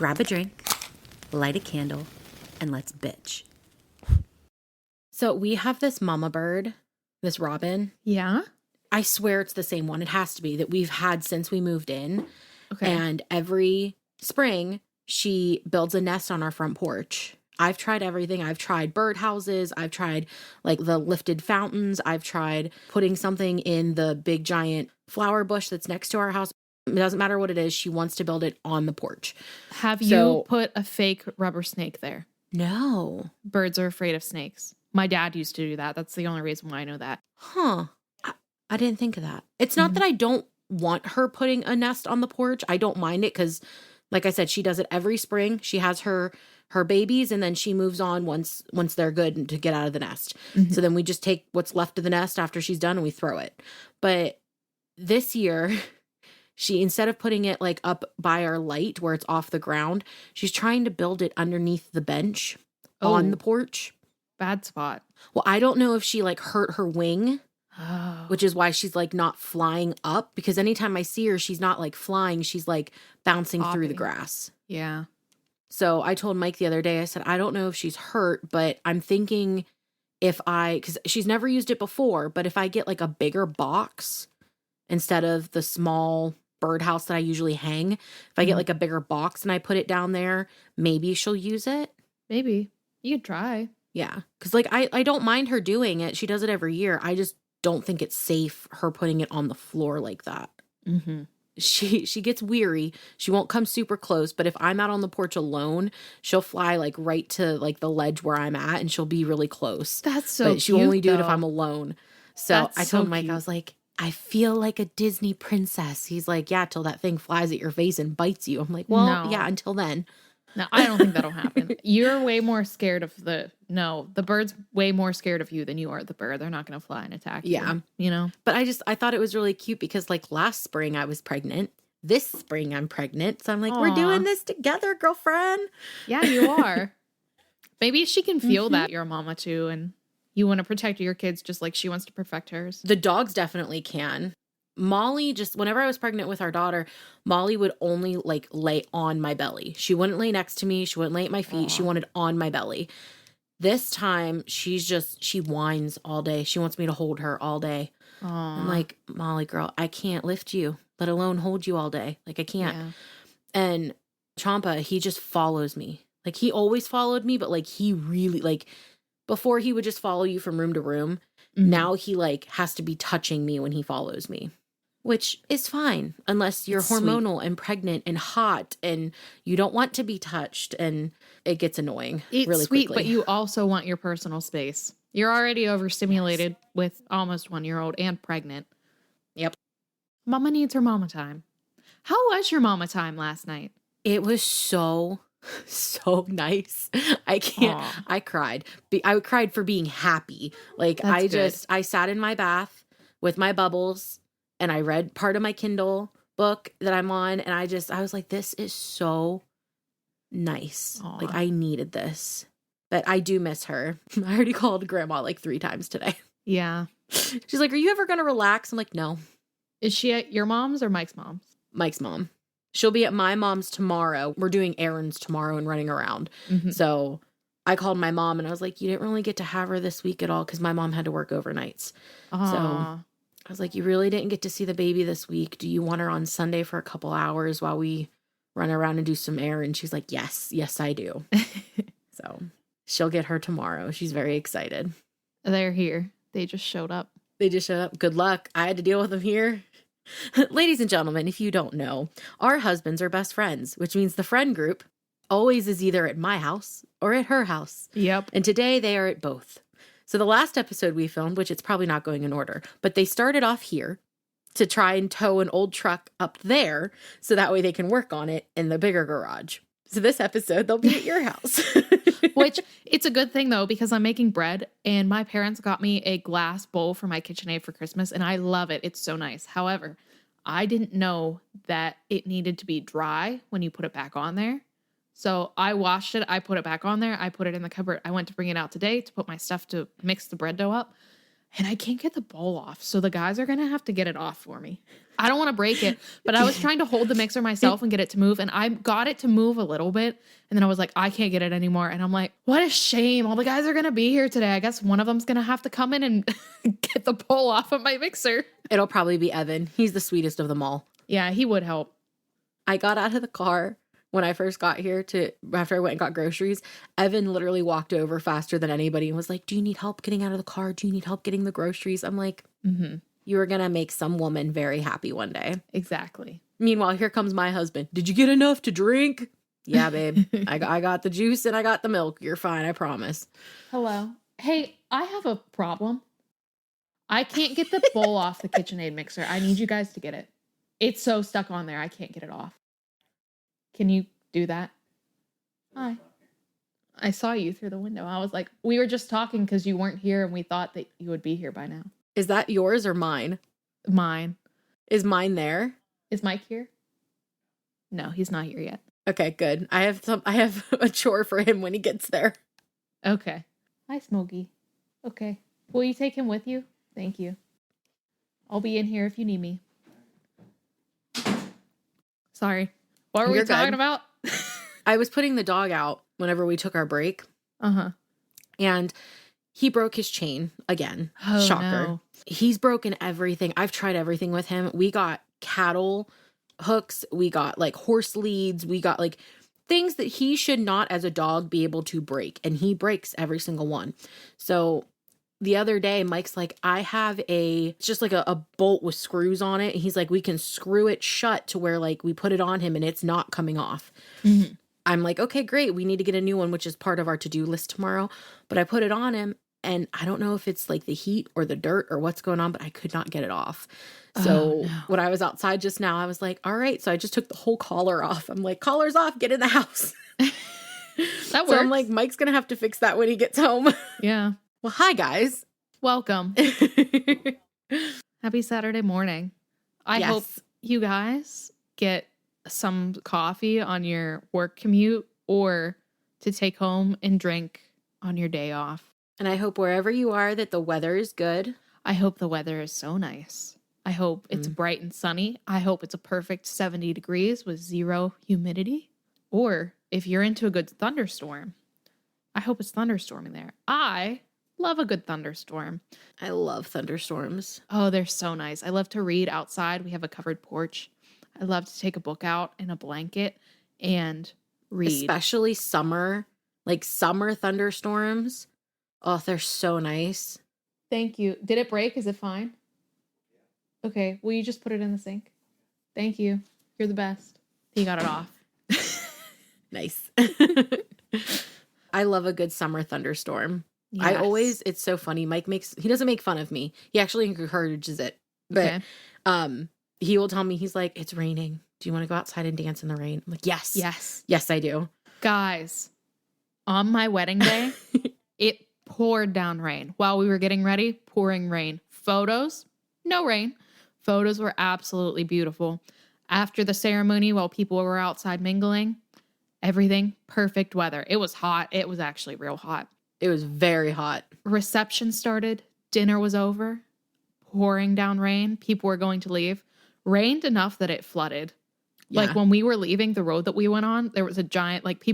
grab a drink, light a candle, and let's bitch. So we have this mama bird, this robin. Yeah? I swear it's the same one. It has to be, that we've had since we moved in. Okay. And every spring, she builds a nest on our front porch. I've tried everything. I've tried birdhouses. I've tried like the lifted fountains. I've tried putting something in the big giant flower bush that's next to our house. It doesn't matter what it is. She wants to build it on the porch. Have you put a fake rubber snake there? No. Birds are afraid of snakes. My dad used to do that. That's the only reason why I know that. Huh. I didn't think of that. It's not that I don't want her putting a nest on the porch. I don't mind it because, like I said, she does it every spring. She has her babies, and then she moves on once they're good to get out of the nest. Mm-hmm. So then we just take what's left of the nest after she's done and we throw it. But this year, she, instead of putting it like up by our light where it's off the ground, she's trying to build it underneath the bench on the porch. Bad spot. Well, I don't know if she like hurt her wing. Oh. Which is why she's like not flying up, because anytime I see her, she's not like flying. She's like bouncing through the grass. Yeah. So I told Mike the other day, I said, I don't know if she's hurt, but I'm thinking because she's never used it before, but if I get like a bigger box instead of the small birdhouse that I usually hang, if I get like a bigger box and I put it down there, maybe she'll use it. Maybe. You could try. Yeah. Because like I don't mind her doing it. She does it every year. I just don't think it's safe her putting it on the floor like that. Mm-hmm. She gets weary. She won't come super close, but if I'm out on the porch alone, she'll fly like right to like the ledge where I'm at, and she'll be really close. That's so But she'll only do it if I'm alone. So I told Mike, I was like, I feel like a Disney princess. He's like, yeah, till that thing flies at your face and bites you. I'm like, well, yeah, until then. No, I don't think that'll happen. You're way more scared of the bird's way more scared of you than you are the bird. They're not going to fly and attack you. You know? But I thought it was really cute because like last spring I was pregnant. This spring I'm pregnant. So I'm like, we're doing this together, girlfriend. Yeah, you are. Maybe she can feel that you're a mama too, and you want to protect your kids just like she wants to protect hers. The dogs definitely can. Molly, just whenever I was pregnant with our daughter, Molly would only like lay on my belly. She wouldn't lay next to me. She wouldn't lay at my feet. She wanted on my belly. This time she whines all day. She wants me to hold her all day. I'm like, Molly girl, I can't lift you, let alone hold you all day. Like I can't. Yeah. And Champa, he just follows me. Like he always followed me, but like he really like before he would just follow you from room to room. Now he like has to be touching me when he follows me. Which is fine unless you're hormonal and pregnant and hot and you don't want to be touched, and it gets annoying really sweet, quickly. But you also want your personal space. You're already overstimulated with almost 1-year-old and pregnant. Yep. Mama needs her mama time. How was your mama time last night? It was so nice. I can't. Aww. I cried. I cried for being happy. Like I sat in my bath with my bubbles. And I read part of my Kindle book that I'm on. And I was like, this is so nice. Aww. Like I needed this. But I do miss her. I already called grandma like 3 times today. Yeah. She's like, are you ever going to relax? I'm like, no. Is she at your mom's or Mike's mom's? Mike's mom. She'll be at my mom's tomorrow. We're doing errands tomorrow and running around. Mm-hmm. So I called my mom and I was like, you didn't really get to have her this week at all because my mom had to work overnights. Aww. So I was like, you really didn't get to see the baby this week. Do you want her on Sunday for a couple hours while we run around and do some errands? She's like, yes, I do. So she'll get her tomorrow. She's very excited. They're here. They just showed up. Good luck. I had to deal with them here. Ladies and gentlemen, if you don't know, our husbands are best friends, which means the friend group always is either at my house or at her house. Yep. And today they are at both. So the last episode we filmed, which it's probably not going in order, but they started off here to try and tow an old truck up there so that way they can work on it in the bigger garage. So this episode, they'll be at your house. Which, it's a good thing, though, because I'm making bread, and my parents got me a glass bowl for my KitchenAid for Christmas, and I love it. It's so nice. However, I didn't know that it needed to be dry when you put it back on there. So I washed it. I put it back on there. I put it in the cupboard. I went to bring it out today to put my stuff to mix the bread dough up. and I can't get the bowl off. So the guys are going to have to get it off for me. I don't want to break it, but I was trying to hold the mixer myself and get it to move. And I got it to move a little bit. And then I was like, I can't get it anymore. And I'm like, what a shame. All the guys are going to be here today. I guess one of them's going to have to come in and get the bowl off of my mixer. It'll probably be Evan. He's the sweetest of them all. Yeah, he would help. I got out of the car when I first got here after I went and got groceries. Evan literally walked over faster than anybody and was like, do you need help getting out of the car? Do you need help getting the groceries? I'm like, you are going to make some woman very happy one day. Exactly. Meanwhile, here comes my husband. Did you get enough to drink? Yeah, babe. I got the juice and I got the milk. You're fine. I promise. Hello. Hey, I have a problem. I can't get the bowl off the KitchenAid mixer. I need you guys to get it. It's so stuck on there. I can't get it off. Can you do that? Hi. I saw you through the window. I was like, we were just talking because you weren't here and we thought that you would be here by now. Is that yours or mine? Mine. Is mine there? Is Mike here? No, he's not here yet. Okay, good. I have a chore for him when he gets there. Okay. Hi, Smokey. Okay. Will you take him with you? Thank you. I'll be in here if you need me. Sorry. What were we talking about? I was putting the dog out whenever we took our break. Uh-huh. And he broke his chain again. Oh, Shocker. no. He's broken everything. I've tried everything with him. We got cattle hooks. We got like horse leads. We got like things that he should not as a dog be able to break. And he breaks every single one. So the other day, Mike's like, I have it's just like a bolt with screws on it. And he's like, we can screw it shut to where like we put it on him and it's not coming off. Mm-hmm. I'm like, okay, great. We need to get a new one, which is part of our to-do list tomorrow. But I put it on him and I don't know if it's like the heat or the dirt or what's going on, but I could not get it off. So when I was outside just now, I was like, all right. So I just took the whole collar off. I'm like, collar's off, get in the house. That works. So I'm like, Mike's going to have to fix that when he gets home. Yeah. Well, hi guys. Welcome. Happy Saturday morning. I hope you guys get some coffee on your work commute or to take home and drink on your day off. And I hope wherever you are that the weather is good. I hope the weather is so nice. I hope it's bright and sunny. I hope it's a perfect 70 degrees with zero humidity. Or if you're into a good thunderstorm, I hope it's thunderstorming there. I love a good thunderstorm. I love thunderstorms. Oh, they're so nice. I love to read outside. We have a covered porch. I love to take a book out in a blanket and read. Especially summer, like summer thunderstorms. Oh, they're so nice. Thank you. Did it break? Is it fine? Okay. Will you just put it in the sink? Thank you. You're the best. He got it off. Nice. I love a good summer thunderstorm. Yes. It's so funny. He doesn't make fun of me. He actually encourages it. But he will tell me, he's like, it's raining. Do you want to go outside and dance in the rain? I'm like, yes. Yes. Yes, I do. Guys, on my wedding day, it poured down rain. While we were getting ready, pouring rain. Photos, no rain. Photos were absolutely beautiful. After the ceremony, while people were outside mingling, everything, perfect weather. It was hot. It was actually real hot. It was very hot. Reception started. Dinner was over. Pouring down rain. People were going to leave. Rained enough that it flooded. Yeah. Like when we were leaving the road that we went on, there was a giant, like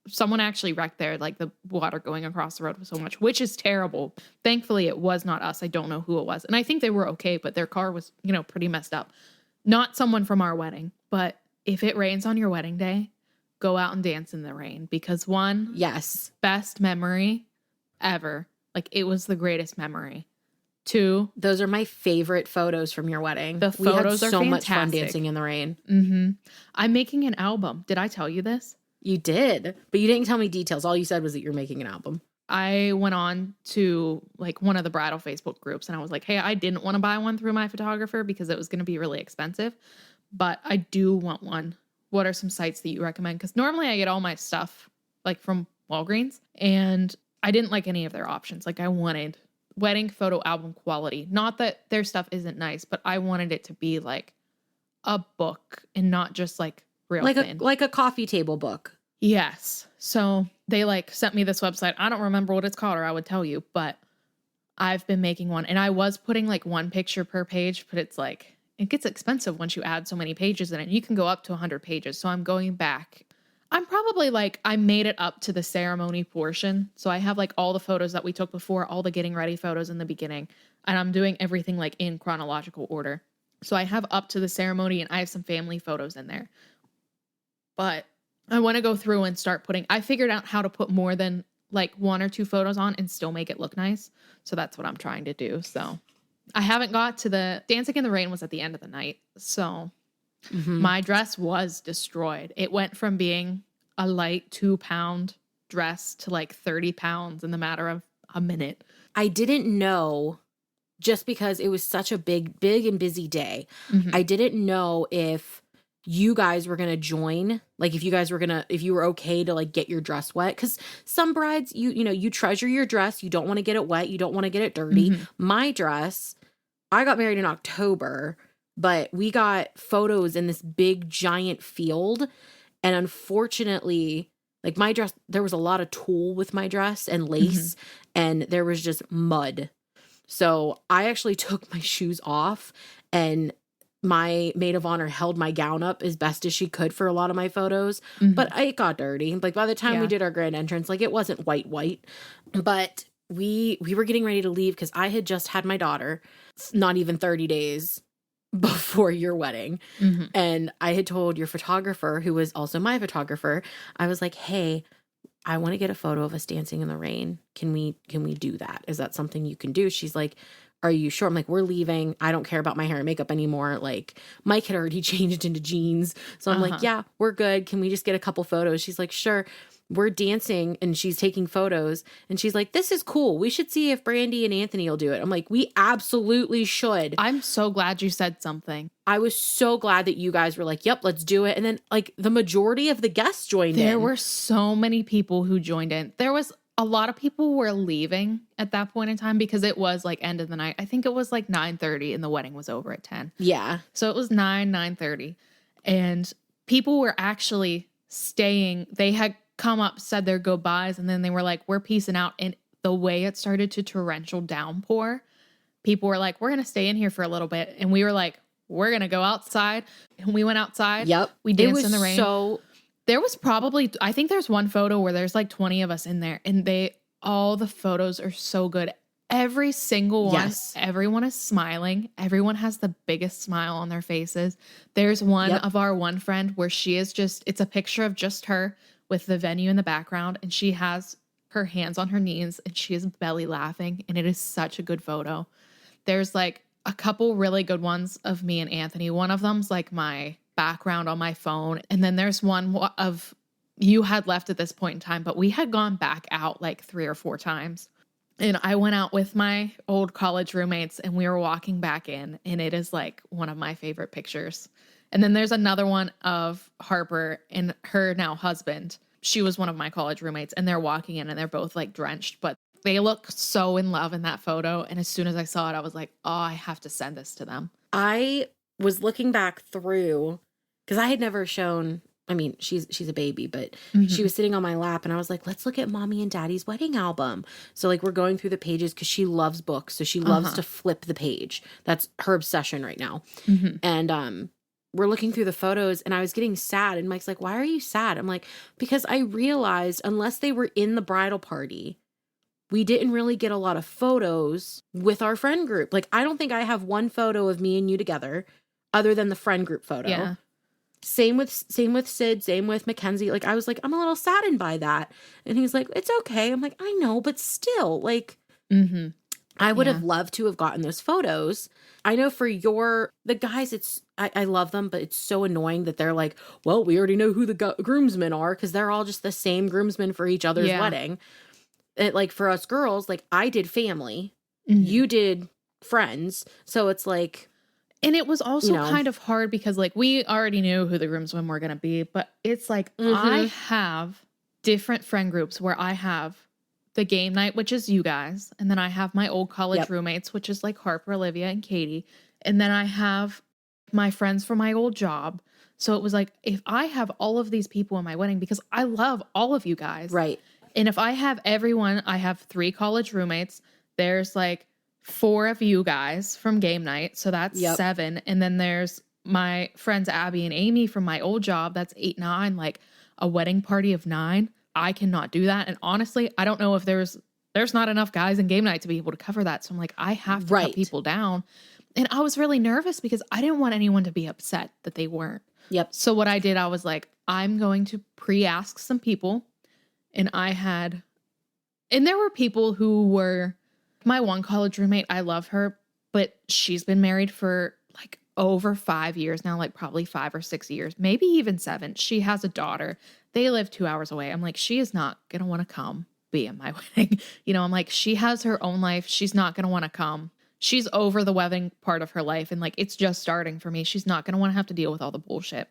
someone actually wrecked there. Like the water going across the road was so much, which is terrible. Thankfully, it was not us. I don't know who it was. And I think they were okay, but their car was, pretty messed up. Not someone from our wedding, but if it rains on your wedding day, go out and dance in the rain because yes, best memory ever. Like it was the greatest memory. 2, those are my favorite photos from your wedding. The photos we had are so much fun fantastic. dancing in the rain. Mm-hmm. I'm making an album. Did I tell you this? You did, but you didn't tell me details. All you said was that you're making an album. I went on to like one of the bridal Facebook groups and I was like, hey, I didn't want to buy one through my photographer because it was going to be really expensive, but I do want one. What are some sites that you recommend? Because normally I get all my stuff like from Walgreens and I didn't like any of their options. Like I wanted wedding photo album quality. Not that their stuff isn't nice, but I wanted it to be like a book and not just like real thin. Like a coffee table book. Yes. So they like sent me this website. I don't remember what it's called or I would tell you, but I've been making one, and I was putting like one picture per page, but it's like, it gets expensive once you add so many pages in it. You can go up to 100 pages. So I'm going back. I'm probably like, I made it up to the ceremony portion. So I have like all the photos that we took before, all the getting ready photos in the beginning, and I'm doing everything like in chronological order. So I have up to the ceremony, and I have some family photos in there. But I want to go through and start putting, I figured out how to put more than like 1 or 2 photos on and still make it look nice. So that's what I'm trying to do. So I haven't got to the Dancing in the Rain was at the end of the night. So my dress was destroyed. It went from being a light 2-pound dress to like 30 pounds in the matter of a minute. I didn't know, just because it was such a big and busy day. I didn't know if you guys were going to join, like if you were okay to like get your dress wet. Cause some brides, you treasure your dress. You don't want to get it wet. You don't want to get it dirty. My dress, I got married in October, but we got photos in this big giant field. And unfortunately, like my dress, there was a lot of tulle with my dress and lace, and there was just mud. So I actually took my shoes off, and my maid of honor held my gown up as best as she could for a lot of my photos, but it got dirty. Like by the time we did our grand entrance, like it wasn't white, but we were getting ready to leave because I had just had my daughter, not even 30 days before your wedding. And I had told your photographer, who was also my photographer, I was like, hey, I want to get a photo of us dancing in the rain. Can we do that? Is that something you can do? She's like, are you sure? I'm like, we're leaving. I don't care about my hair and makeup anymore. Like Mike had already changed into jeans. So I'm like, yeah, we're good. Can we just get a couple photos? She's like, sure. We're dancing, and she's taking photos, and she's like, this is cool. We should see if Brandy and Anthony will do it. I'm like, we absolutely should. I'm so glad you said something. I was so glad that you guys were like, yep, let's do it. And then like the majority of the guests joined in. There were so many people who joined in. There was a lot of people were leaving at that point in time because it was like end of the night. I think it was like 9:30 and the wedding was over at 10. Yeah. So it was 9:30. And people were actually staying. They had come up, said their goodbyes, and then they were like, we're peacing out. And the way it started to torrential downpour, people were like, we're going to stay in here for a little bit. And we were like, we're going to go outside. And we went outside. Yep. We danced in the rain. So there was probably, I think there's one photo where there's like 20 of us in there, and all the photos are so good. Every single one, yes. Everyone is smiling. Everyone has the biggest smile on their faces. There's one of our one friend where she is it's a picture of just her with the venue in the background, and she has her hands on her knees and she is belly laughing, and it is such a good photo. There's like a couple really good ones of me and Anthony. One of them's like my background on my phone. And then there's one of you had left at this point in time, but we had gone back out like 3 or 4 times. And I went out with my old college roommates, and we were walking back in, and it is like one of my favorite pictures. And then there's another one of Harper and her now husband. She was one of my college roommates, and they're walking in and they're both like drenched, but they look so in love in that photo. And as soon as I saw it, I was like, oh, I have to send this to them. I was looking back through, because I had never shown, I mean, she's a baby, but she was sitting on my lap, and I was like, let's look at Mommy and Daddy's wedding album. So like we're going through the pages because she loves books. So she loves to flip the page. That's her obsession right now. And we're looking through the photos, and I was getting sad, and Mike's like, why are you sad? I'm like, because I realized unless they were in the bridal party, we didn't really get a lot of photos with our friend group. Like, I don't think I have one photo of me and you together other than the friend group photo. Yeah. Same with Sid, same with Mackenzie. Like, I was like, I'm a little saddened by that. And he's like, it's okay. I'm like, I know, but still, like, I would have loved to have gotten those photos. I know for the guys, I love them, but it's so annoying that they're like, well, we already know who the groomsmen are, because they're all just the same groomsmen for each other's wedding. Like for us girls, like I did family, you did friends. So it's like, and it was also kind of hard because like we already knew who the groomsmen were going to be, but it's like I have different friend groups where I have the game night, which is you guys. And then I have my old college roommates, which is like Harper, Olivia, and Katie. And then I have my friends from my old job. So it was like, if I have all of these people in my wedding, because I love all of you guys. Right. And if I have everyone, I have 3 college roommates, There's like 4 of you guys from game night. So that's Yep. 7. And then there's my friends Abby and Amy from my old job. That's 8, 9. Like a wedding party of 9. I cannot do that. And honestly, I don't know if there's not enough guys in game night to be able to cover that. So I'm like, I have to cut people down. And I was really nervous because I didn't want anyone to be upset that they weren't. Yep. So what I did, I was like, I'm going to pre-ask some people. And there were people who were, my one college roommate, I love her, but she's been married for like over 5 years now, like probably 5 or 6 years, maybe even 7. She has a daughter. They live 2 hours away. I'm like, she is not going to want to come be at my wedding. I'm like, she has her own life. She's not going to want to come. She's over the wedding part of her life. And like, it's just starting for me. She's not going to want to have to deal with all the bullshit.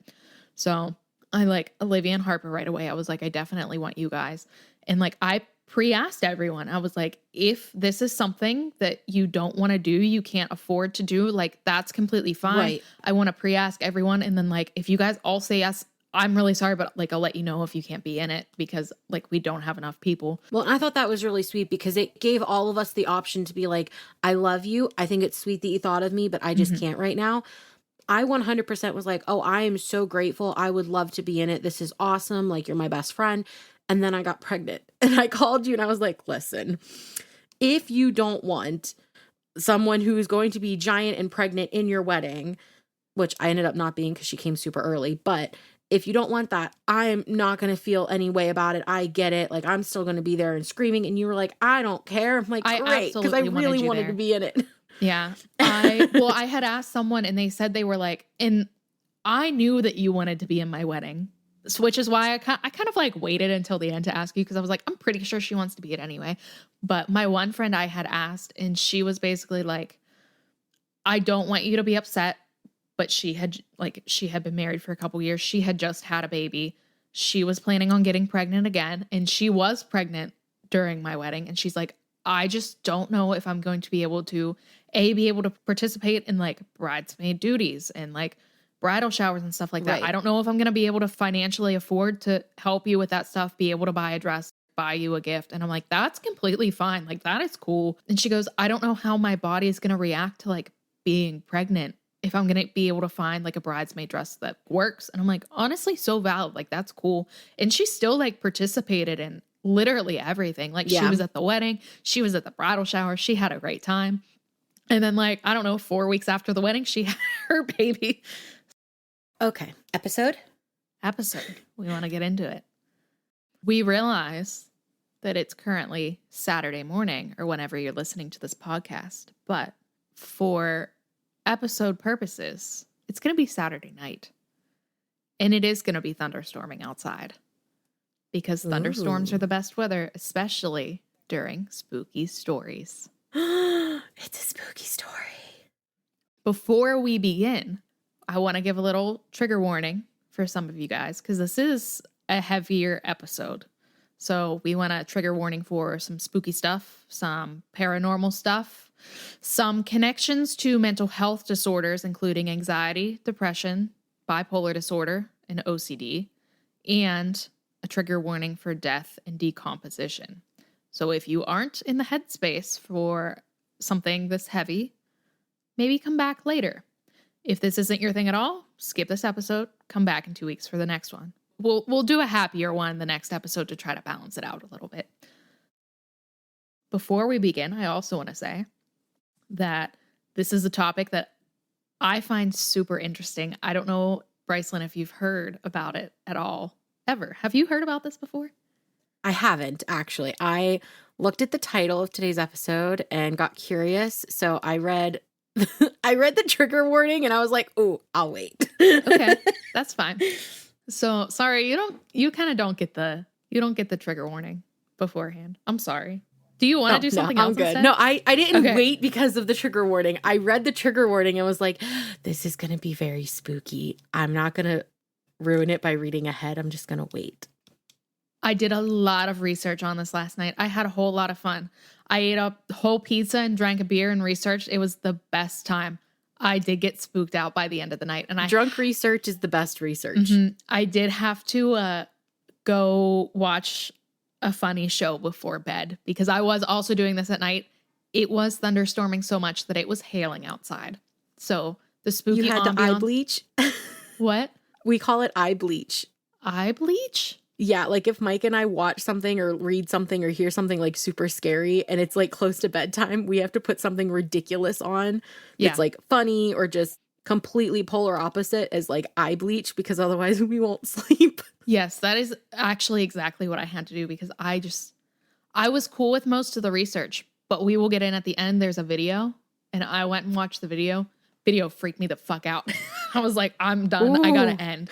So I like Olivia and Harper right away. I was like, I definitely want you guys. And like, I pre-asked everyone. I was like, if this is something that you don't want to do, you can't afford to do, like, that's completely fine. Right. I want to pre-ask everyone. And then like, if you guys all say yes, I'm really sorry, but like, I'll let you know if you can't be in it because like, we don't have enough people. Well, I thought that was really sweet because it gave all of us the option to be like, I love you. I think it's sweet that you thought of me, but I just can't right now. I 100% was like, oh, I am so grateful. I would love to be in it. This is awesome. Like, you're my best friend. And then I got pregnant and I called you and I was like, listen, if you don't want someone who's going to be giant and pregnant in your wedding, which I ended up not being because she came super early, but if you don't want that, I'm not going to feel any way about it. I get it. Like, I'm still going to be there and screaming. And you were like, I don't care. I'm like, great. Because I really wanted to be in it. Yeah. I had asked someone and they said they were like, and I knew that you wanted to be in my wedding, which is why I kind of like waited until the end to ask you. Because I was like, I'm pretty sure she wants to be it anyway. But my one friend I had asked and she was basically like, I don't want you to be upset. But she had been married for a couple years. She had just had a baby. She was planning on getting pregnant again. And she was pregnant during my wedding. And she's like, I just don't know if I'm going to be able to, be able to participate in like bridesmaid duties and like bridal showers and stuff like that. I don't know if I'm going to be able to financially afford to help you with that stuff, be able to buy a dress, buy you a gift. And I'm like, that's completely fine. Like, that is cool. And she goes, I don't know how my body is going to react to like being pregnant, if I'm going to be able to find like a bridesmaid dress that works. And I'm like, honestly, so valid. Like, that's cool. And she still like participated in literally everything. Like, she was at the wedding. She was at the bridal shower. She had a great time. And then like, I don't know, 4 weeks after the wedding, she had her baby. Okay. Episode. We want to get into it. We realize that it's currently Saturday morning or whenever you're listening to this podcast. But for episode purposes, it's going to be Saturday night. And it is going to be thunderstorming outside because thunderstorms are the best weather, especially during spooky stories. It's a spooky story. Before we begin, I want to give a little trigger warning for some of you guys because this is a heavier episode. So we want a trigger warning for some spooky stuff, some paranormal stuff, some connections to mental health disorders, including anxiety, depression, bipolar disorder, and OCD, and a trigger warning for death and decomposition. So if you aren't in the headspace for something this heavy, maybe come back later. If this isn't your thing at all, skip this episode, come back in 2 weeks for the next one. We'll do a happier one the next episode to try to balance it out a little bit. Before we begin, I also want to say that this is a topic that I find super interesting. I don't know, Bricelyn, if you've heard about it at all, ever. Have you heard about this before? I haven't, actually. I looked at the title of today's episode and got curious. So I read the trigger warning and I was like, "Oh, I'll wait." Okay, that's fine. So sorry, you kind of don't get the trigger warning beforehand. I'm sorry. Do you want to do something else? I'm good. Instead? No, I didn't wait because of the trigger warning. I read the trigger warning and was like, this is going to be very spooky. I'm not going to ruin it by reading ahead. I'm just going to wait. I did a lot of research on this last night. I had a whole lot of fun. I ate a whole pizza and drank a beer and researched. It was the best time. I did get spooked out by the end of the night. And drunk research is the best research. I did have to go watch a funny show before bed because I was also doing this at night it was thunderstorming so much that it was hailing outside. So the spooky You had ambiance. to eye bleach? What? We call it eye bleach. Eye bleach? Yeah, like if Mike and I watch something or read something or hear something like super scary and it's like close to bedtime, we have to put something ridiculous on that's like funny or just completely polar opposite as like eye bleach, because otherwise we won't sleep. Yes, that is actually exactly what I had to do, because I was cool with most of the research, but we will get in at the end. There's a video, and I went and watched the video. Video freaked me the fuck out. I was like, I'm done. Ooh. I gotta end.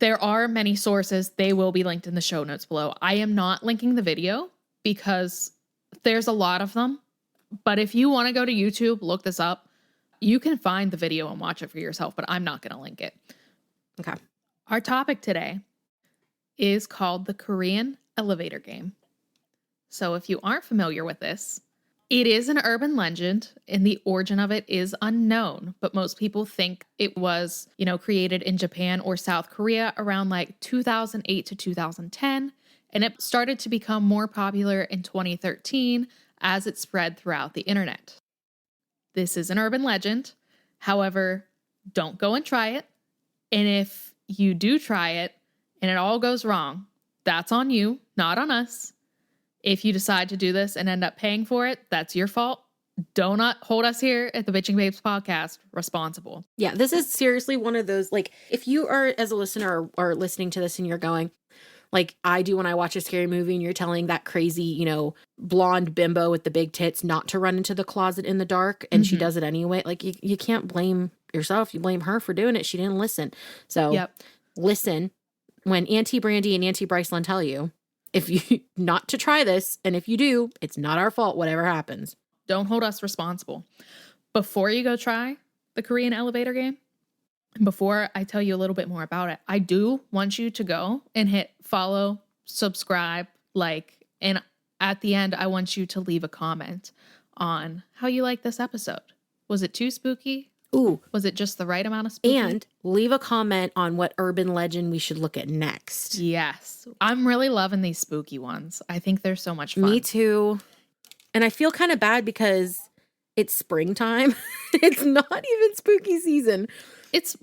There are many sources. They will be linked in the show notes below. I am not linking the video because there's a lot of them. But if you want to go to YouTube, look this up, you can find the video and watch it for yourself, but I'm not going to link it. Okay. Our topic today is called the Korean elevator game. So if you aren't familiar with this, it is an urban legend and the origin of it is unknown, but most people think it was, created in Japan or South Korea around like 2008 to 2010, and it started to become more popular in 2013 as it spread throughout the internet. This is an urban legend. However, don't go and try it. And if you do try it and it all goes wrong, that's on you, not on us. If you decide to do this and end up paying for it, that's your fault. Do not hold us here at the Bitching Babes podcast responsible. Yeah, this is seriously one of those, like, if you are, as a listener, or listening to this and you're going, like I do when I watch a scary movie and you're telling that crazy, blonde bimbo with the big tits not to run into the closet in the dark, and she does it anyway. Like, you can't blame yourself. You blame her for doing it. She didn't listen. So listen when Auntie Brandy and Auntie Bricelyn tell you, if you not to try this, and if you do, it's not our fault, whatever happens. Don't hold us responsible. Before you go try the Korean elevator game, before I tell you a little bit more about it, I do want you to go and hit follow, subscribe, like, and at the end, I want you to leave a comment on how you like this episode. Was it too spooky? Ooh. Was it just the right amount of spooky? And leave a comment on what urban legend we should look at next. Yes. I'm really loving these spooky ones. I think they're so much fun. Me too. And I feel kind of bad because it's springtime. It's not even spooky season. It's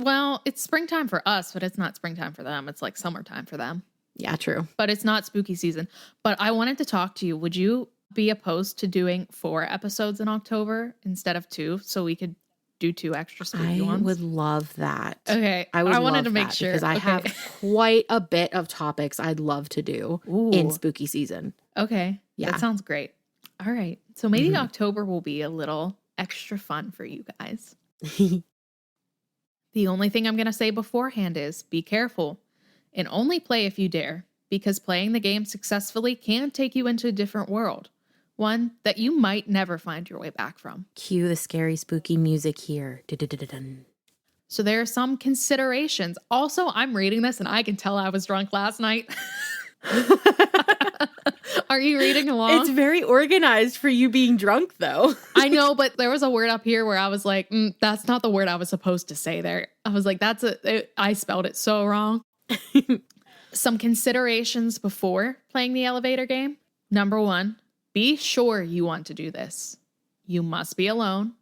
springtime for us, but it's not springtime for them. It's like summertime for them. Yeah, true. But it's not spooky season. But I wanted to talk to you. Would you be opposed to doing 4 episodes in October instead of 2, so we could do 2 extra spooky ones? I would love that. Okay. I wanted to make sure. Because I have quite a bit of topics I'd love to do in spooky season. Okay. Yeah. That sounds great. All right. So maybe October will be a little extra fun for you guys. The only thing I'm going to say beforehand is be careful and only play if you dare, because playing the game successfully can take you into a different world. One that you might never find your way back from. Cue the scary, spooky music here. Dun-dun-dun-dun. So there are some considerations. Also, I'm reading this and I can tell I was drunk last night. Are you reading along? It's very organized for you being drunk, though. I know, but there was a word up here where I was like, that's not the word I was supposed to say there. I was like, I spelled it so wrong. Some considerations before playing the elevator game. Number 1. Be sure you want to do this. You must be alone.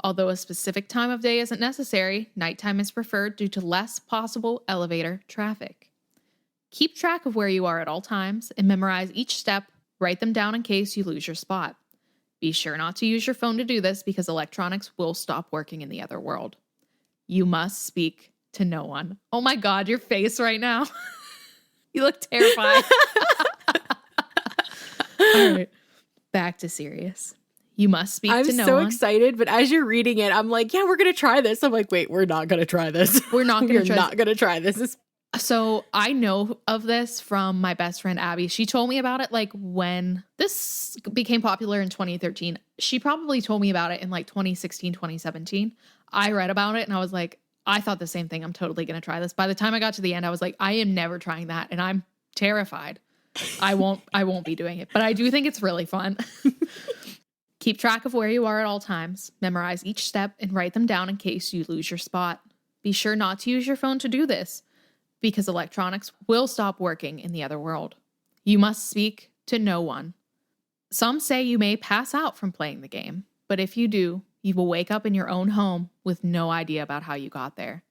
Although a specific time of day isn't necessary, nighttime is preferred due to less possible elevator traffic. Keep track of where you are at all times and memorize each step. Write them down in case you lose your spot. Be sure not to use your phone to do this because electronics will stop working in the other world. You must speak to no one. Oh my God, your face right now. You look terrified. All right. Back to serious. You must speak to no one. I'm so excited, but as you're reading it, I'm like, yeah, we're going to try this. I'm like, wait, we're not going to try this. We're not going to try this. We're not going to try this. So I know of this from my best friend, Abby. She told me about it like when this became popular in 2013. She probably told me about it in like 2016, 2017. I read about it and I was like, I thought the same thing. I'm totally going to try this. By the time I got to the end, I was like, I am never trying that. And I'm terrified. I won't be doing it, but I do think it's really fun. Keep track of where you are at all times. Memorize each step and write them down in case you lose your spot. Be sure not to use your phone to do this because electronics will stop working in the other world. You must speak to no one. Some say you may pass out from playing the game, but if you do, you will wake up in your own home with no idea about how you got there.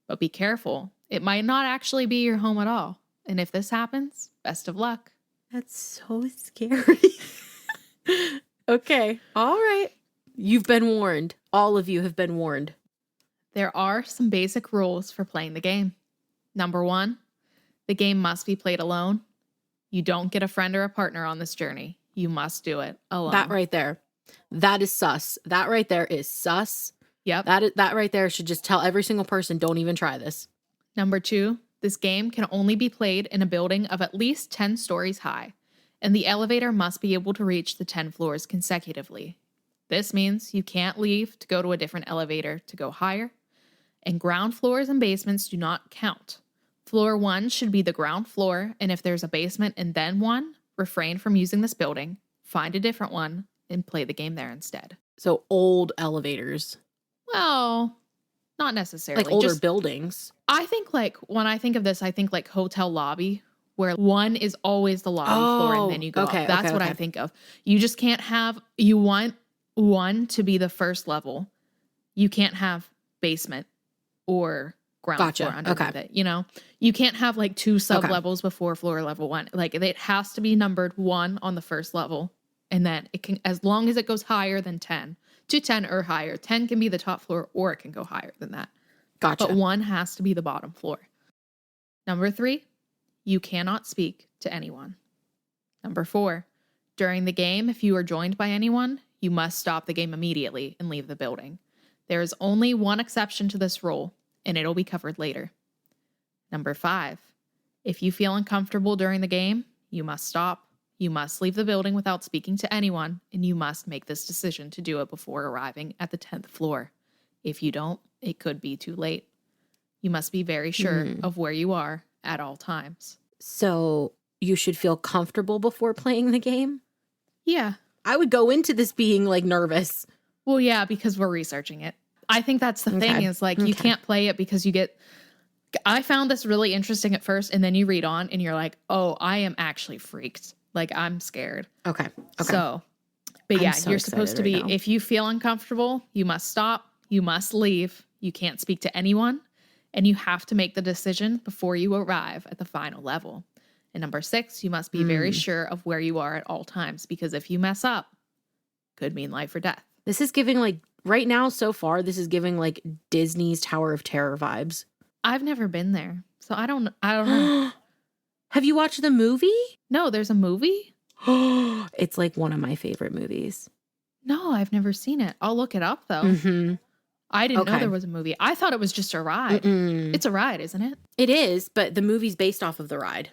But be careful, it might not actually be your home at all. And if this happens, best of luck. That's so scary. Okay, all right. You've been warned. All of you have been warned. There are some basic rules for playing the game. Number 1, the game must be played alone. You don't get a friend or a partner on this journey. You must do it alone. That right there. That is sus. That right there is sus. Yep. That right there should just tell every single person, don't even try this. Number 2, this game can only be played in a building of at least 10 stories high, and the elevator must be able to reach the 10 floors consecutively. This means you can't leave to go to a different elevator to go higher, and ground floors and basements do not count. Floor 1 should be the ground floor, and if there's a basement and then one, refrain from using this building, find a different one, and play the game there instead. So old elevators. Well, not necessarily. Like older buildings. I think like when I think of this, I think like hotel lobby where one is always the lobby floor and then you go up. That's what I think of. You just can't have, you want one to be the first level. You can't have basement or ground floor underneath it. You know, you can't have like 2 sub levels before floor level 1. Like it has to be numbered 1 on the first level. And then it can, as long as it goes higher than 10 to 10 or higher, 10 can be the top floor or it can go higher than that. Gotcha. But 1 has to be the bottom floor. Number 3, you cannot speak to anyone. Number 4, during the game, if you are joined by anyone, you must stop the game immediately and leave the building. There is only one exception to this rule, and it'll be covered later. Number 5, if you feel uncomfortable during the game, you must stop. You must leave the building without speaking to anyone, and you must make this decision to do it before arriving at the 10th floor. If you don't, it could be too late. You must be very sure of where you are at all times. So you should feel comfortable before playing the game? Yeah. I would go into this being like nervous. Well, yeah, because we're researching it. I think that's the thing is like you can't play it because you get... I found this really interesting at first, and then you read on and you're like, oh, I am actually freaked. Like, I'm scared. Okay. So, but yeah, you're supposed to be, if you feel uncomfortable, you must stop, you must leave, you can't speak to anyone, and you have to make the decision before you arrive at the final level. And number 6, you must be very sure of where you are at all times, because if you mess up, could mean life or death. This is giving like, right now so far, this is giving like Disney's Tower of Terror vibes. I've never been there, so I don't know. Have you watched the movie? No, there's a movie? It's like one of my favorite movies. No, I've never seen it. I'll look it up though. I didn't know there was a movie. I thought it was just a ride. It's a ride, isn't it? It is, but the movie's based off of the ride.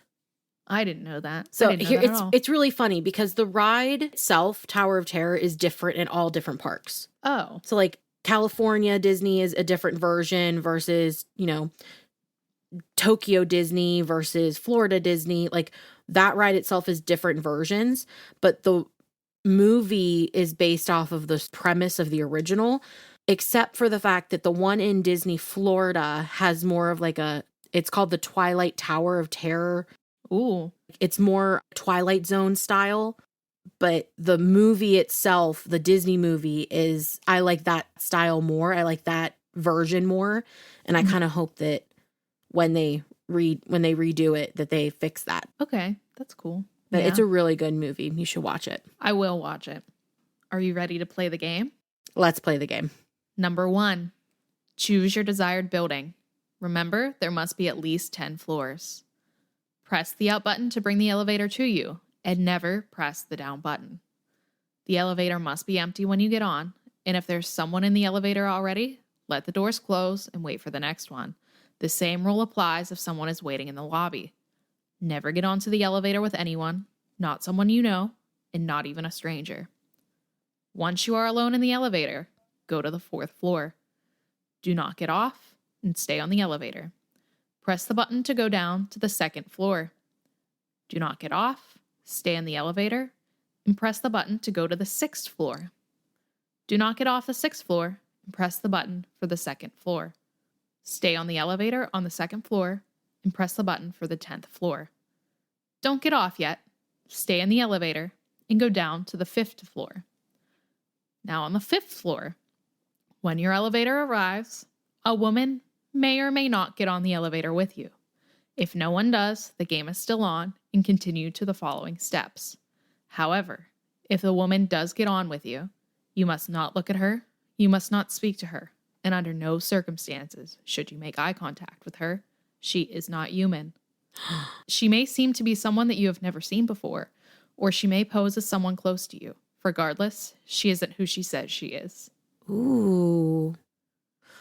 I didn't know that. So here it's really funny because the ride itself, Tower of Terror, is different in all different parks. Oh. So like California Disney is a different version versus, you know, Tokyo Disney versus Florida Disney. Like that ride itself is different versions, but the movie is based off of the premise of the original, except for the fact that the one in Disney Florida has more of like it's called the Twilight Tower of Terror. Ooh. It's more Twilight Zone style, but the movie itself, the Disney movie I like that style more. I like that version more. And I kind of hope that when they redo it, that they fix that. Okay, that's cool. But it's a really good movie. You should watch it. I will watch it. Are you ready to play the game? Let's play the game. Number 1, choose your desired building. Remember, there must be at least 10 floors. Press the up button to bring the elevator to you, and never press the down button. The elevator must be empty when you get on, and if there's someone in the elevator already, let the doors close and wait for the next one. The same rule applies if someone is waiting in the lobby. Never get onto the elevator with anyone, not someone you know, and not even a stranger. Once you are alone in the elevator, go to the 4th floor. Do not get off and stay on the elevator. Press the button to go down to the 2nd floor. Do not get off, stay in the elevator, and press the button to go to the 6th floor. Do not get off the 6th floor and press the button for the 2nd floor. Stay on the elevator on the 2nd floor and press the button for the 10th floor. Don't get off yet. Stay in the elevator and go down to the 5th floor. Now on the 5th floor, when your elevator arrives, a woman may or may not get on the elevator with you. If no one does, the game is still on and continue to the following steps. However, if the woman does get on with you, you must not look at her, you must not speak to her, and under no circumstances should you make eye contact with her. She is not human. She may seem to be someone that you have never seen before, or she may pose as someone close to you. Regardless, she isn't who she says she is. Ooh.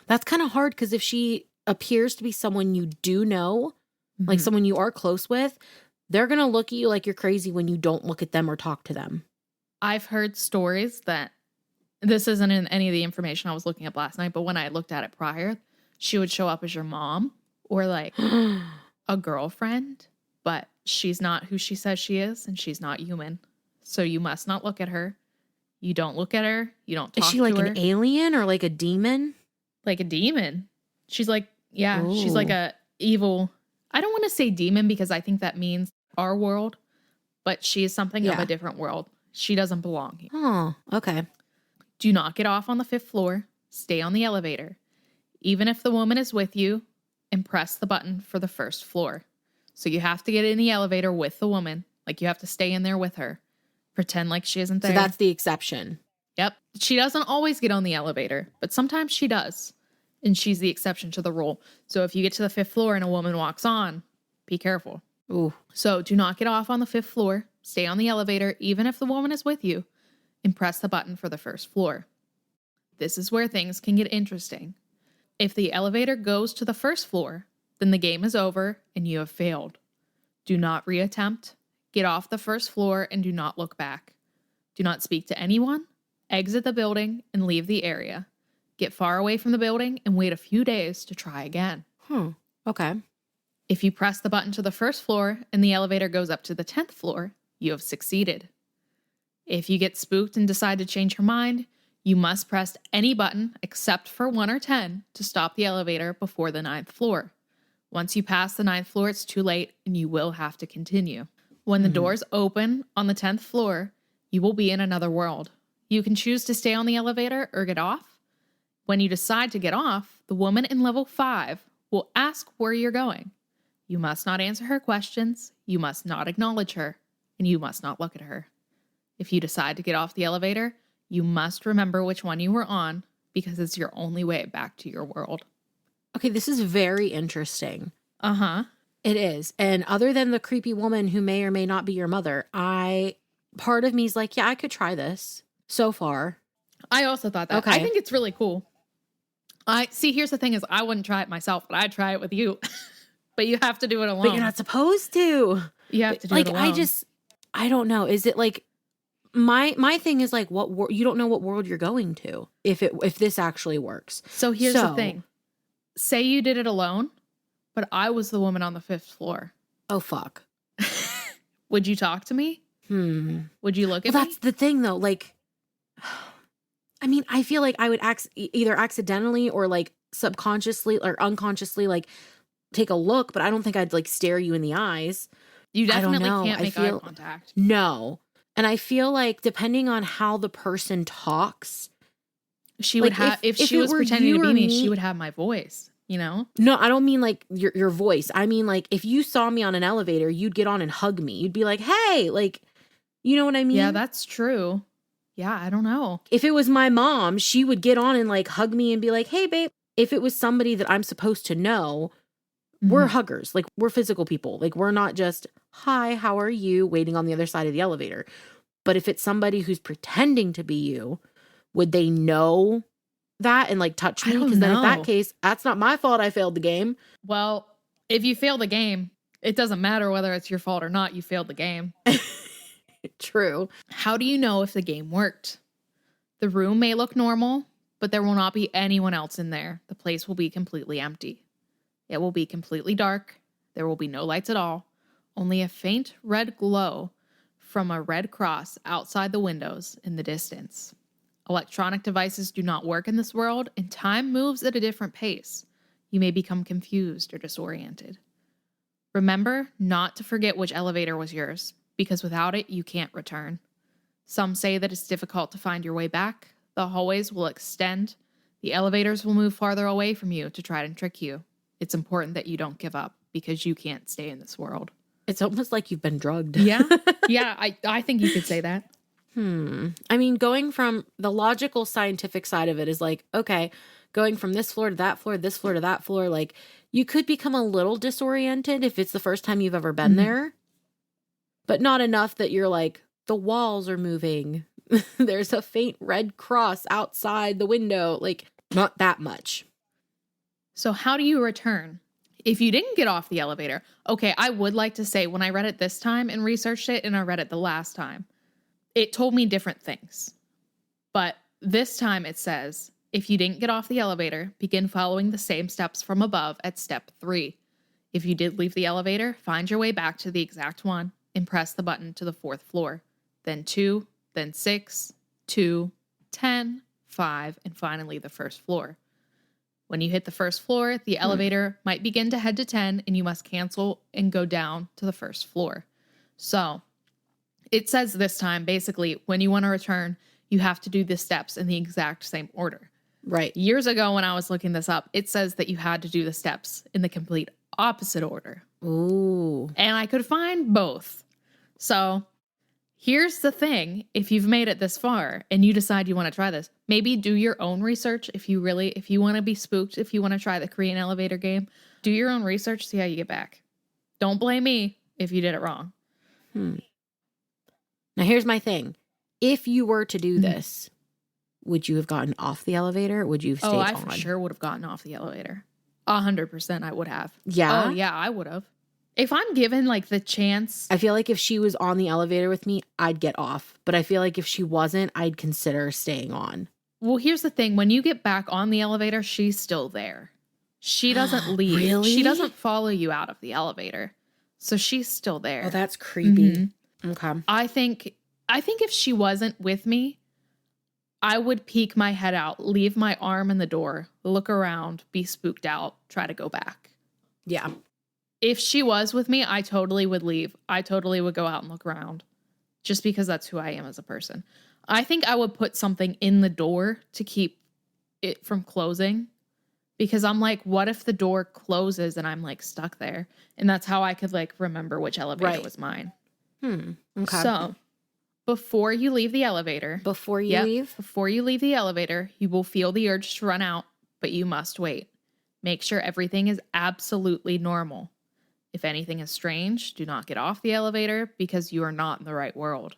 That's kind of hard because if she appears to be someone you do know, like someone you are close with, they're going to look at you like you're crazy when you don't look at them or talk to them. I've heard stories that, this isn't in any of the information I was looking up last night, but when I looked at it prior, she would show up as your mom or like a girlfriend, but she's not who she says she is and she's not human. So you must not look at her. You don't look at her. You don't talk to her. Is she like an alien or like a demon? Like a demon. She's like, yeah, Ooh. She's like a evil. I don't want to say demon because I think that means our world, but she is something of a different world. She doesn't belong here. Oh, okay. Do not get off on the 5th floor. Stay on the elevator. Even if the woman is with you, and press the button for the 1st floor. So you have to get in the elevator with the woman. Like you have to stay in there with her. Pretend like she isn't there. So that's the exception. Yep. She doesn't always get on the elevator, but sometimes she does. And she's the exception to the rule. So if you get to the 5th floor and a woman walks on, be careful. Ooh. So do not get off on the 5th floor. Stay on the elevator, even if the woman is with you, and press the button for the 1st floor. This is where things can get interesting. If the elevator goes to the 1st floor, then the game is over and you have failed. Do not reattempt. Get off the 1st floor and do not look back. Do not speak to anyone. Exit the building and leave the area. Get far away from the building and wait a few days to try again. Okay. If you press the button to the 1st floor and the elevator goes up to the 10th floor, you have succeeded. If you get spooked and decide to change your mind, you must press any button except for 1 or 10 to stop the elevator before the 9th floor. Once you pass the 9th floor, it's too late and you will have to continue. When the doors open on the 10th floor, you will be in another world. You can choose to stay on the elevator or get off. When you decide to get off, the woman in level 5 will ask where you're going. You must not answer her questions, you must not acknowledge her, and you must not look at her. If you decide to get off the elevator, you must remember which one you were on because it's your only way back to your world. Okay, this is very interesting. Uh-huh. It is. And other than the creepy woman who may or may not be your mother, part of me is like, yeah, I could try this so far. I also thought that. Okay. I think it's really cool. Here's the thing is I wouldn't try it myself, but I'd try it with you. But you have to do it alone. But you're not supposed to. You have to do it alone. I don't know. Is it like, my thing is like, you don't know what world you're going to if this actually works. So here's the thing. Say you did it alone, but I was the woman on the 5th floor. Oh, fuck. Would you talk to me? Would you look at me? That's the thing though. Like, I mean, I feel like I would either accidentally or like subconsciously or unconsciously like take a look, but I don't think I'd like stare you in the eyes. You definitely can't make eye contact. No. And I feel like depending on how the person talks, she would have, if she was pretending to be me, she would have my voice, you know? No, I don't mean like your voice. I mean like if you saw me on an elevator, you'd get on and hug me. You'd be like, hey, like, you know what I mean? Yeah, that's true. Yeah, I don't know. If it was my mom, she would get on and like hug me and be like, hey, babe. If it was somebody that I'm supposed to know, we're huggers. Like we're physical people. Like we're not just, hi, how are you? Waiting on the other side of the elevator. But if it's somebody who's pretending to be you, would they know that and like touch me? Because then in that case, that's not my fault I failed the game. Well, if you fail the game, it doesn't matter whether it's your fault or not. You failed the game. True. How do you know if the game worked? The room may look normal, but there will not be anyone else in there. The place will be completely empty. It will be completely dark. There will be no lights at all. Only a faint red glow from a red cross outside the windows in the distance. Electronic devices do not work in this world, and time moves at a different pace. You may become confused or disoriented. Remember not to forget which elevator was yours, because without it, you can't return. Some say that it's difficult to find your way back. The hallways will extend. The elevators will move farther away from you to try and trick you. It's important that you don't give up because you can't stay in this world. It's almost like you've been drugged. Yeah. Yeah, I think you could say that. I mean, going from the logical scientific side of it is like, okay, going from this floor to that floor, this floor to that floor, like you could become a little disoriented if it's the first time you've ever been there, but not enough that you're like, the walls are moving. There's a faint red cross outside the window. Like, not that much. So how do you return? If you didn't get off the elevator, okay, I would like to say when I read it this time and researched it and I read it the last time, it told me different things. But this time it says, if you didn't get off the elevator, begin following the same steps from above at step 3. If you did leave the elevator, find your way back to the exact one and press the button to the 4th floor. Then 2, then 6, 2, 10, 5, and finally the 1st floor. When you hit the 1st floor, the elevator might begin to head to 10 and you must cancel and go down to the 1st floor. So it says this time, basically, when you want to return, you have to do the steps in the exact same order. Right. Years ago when I was looking this up, it says that you had to do the steps in the complete opposite order. Ooh. And I could find both. So here's the thing. If you've made it this far and you decide you want to try this, maybe do your own research. If you want to be spooked, if you want to try the Korean elevator game, do your own research, see how you get back. Don't blame me if you did it wrong. Now, here's my thing. If you were to do this, would you have gotten off the elevator? Would you have stayed on? I for sure would have gotten off the elevator. 100% I would have. Yeah? Oh, yeah, I would have. If I'm given, like, the chance... I feel like if she was on the elevator with me, I'd get off. But I feel like if she wasn't, I'd consider staying on. Well, here's the thing. When you get back on the elevator, she's still there. She doesn't leave. Really? She doesn't follow you out of the elevator. So she's still there. Oh, that's creepy. Okay. I think if she wasn't with me, I would peek my head out, leave my arm in the door, look around, be spooked out, try to go back. Yeah. If she was with me, I totally would leave. I totally would go out and look around just because that's who I am as a person. I think I would put something in the door to keep it from closing because I'm like, what if the door closes and I'm like stuck there? And that's how I could like remember which elevator was mine. Okay. So before you leave the elevator, Before you leave the elevator, you will feel the urge to run out, but you must wait. Make sure everything is absolutely normal. If anything is strange, do not get off the elevator because you are not in the right world.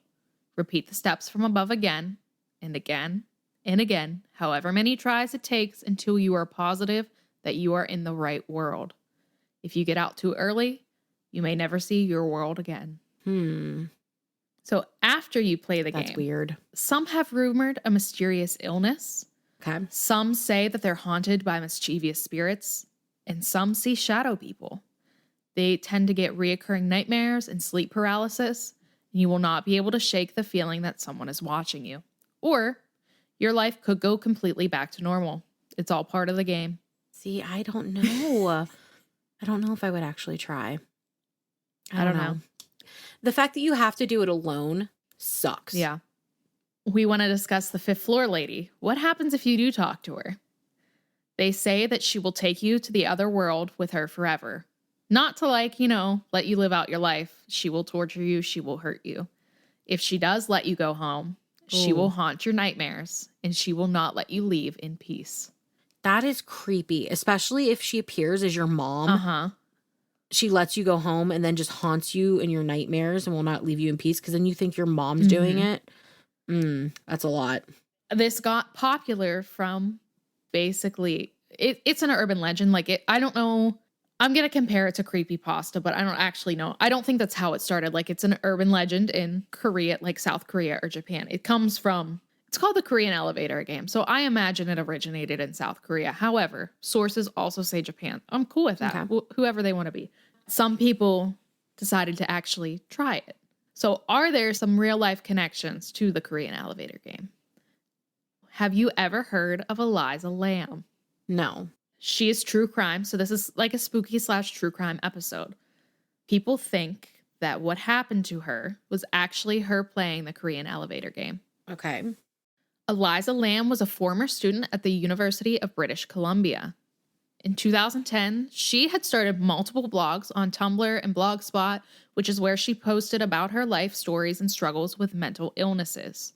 Repeat the steps from above again and again and again, however many tries it takes until you are positive that you are in the right world. If you get out too early, you may never see your world again. So after you play the game, that's weird. Some have rumored a mysterious illness. Okay. Some say that they're haunted by mischievous spirits, and some see shadow people. They tend to get reoccurring nightmares and sleep paralysis, and you will not be able to shake the feeling that someone is watching you. Or your life could go completely back to normal. It's all part of the game. See, I don't know. I don't know if I would actually try. I don't know. The fact that you have to do it alone sucks. Yeah. We want to discuss the 5th floor lady. What happens if you do talk to her? They say that she will take you to the other world with her forever. Not to let you live out your life. She will torture you. She will hurt you. If she does let you go home, she will haunt your nightmares and she will not let you leave in peace. That is creepy, especially if she appears as your mom. Uh-huh. She lets you go home and then just haunts you in your nightmares and will not leave you in peace because then you think your mom's doing it. That's a lot. This got popular from basically, it's an urban legend. I don't know. I'm going to compare it to creepypasta, but I don't actually know. I don't think that's how it started. Like, it's an urban legend in Korea, like South Korea or Japan. It's called the Korean elevator game. So I imagine it originated in South Korea. However, sources also say Japan. I'm cool with that. Okay. Whoever they want to be. Some people decided to actually try it. So are there some real life connections to the Korean elevator game? Have you ever heard of Eliza Lamb? No. She is true crime. So this is like a spooky / true crime episode. People think that what happened to her was actually her playing the Korean elevator game. Okay. Eliza Lamb was a former student at the University of British Columbia. In 2010, she had started multiple blogs on Tumblr and Blogspot, which is where she posted about her life stories and struggles with mental illnesses.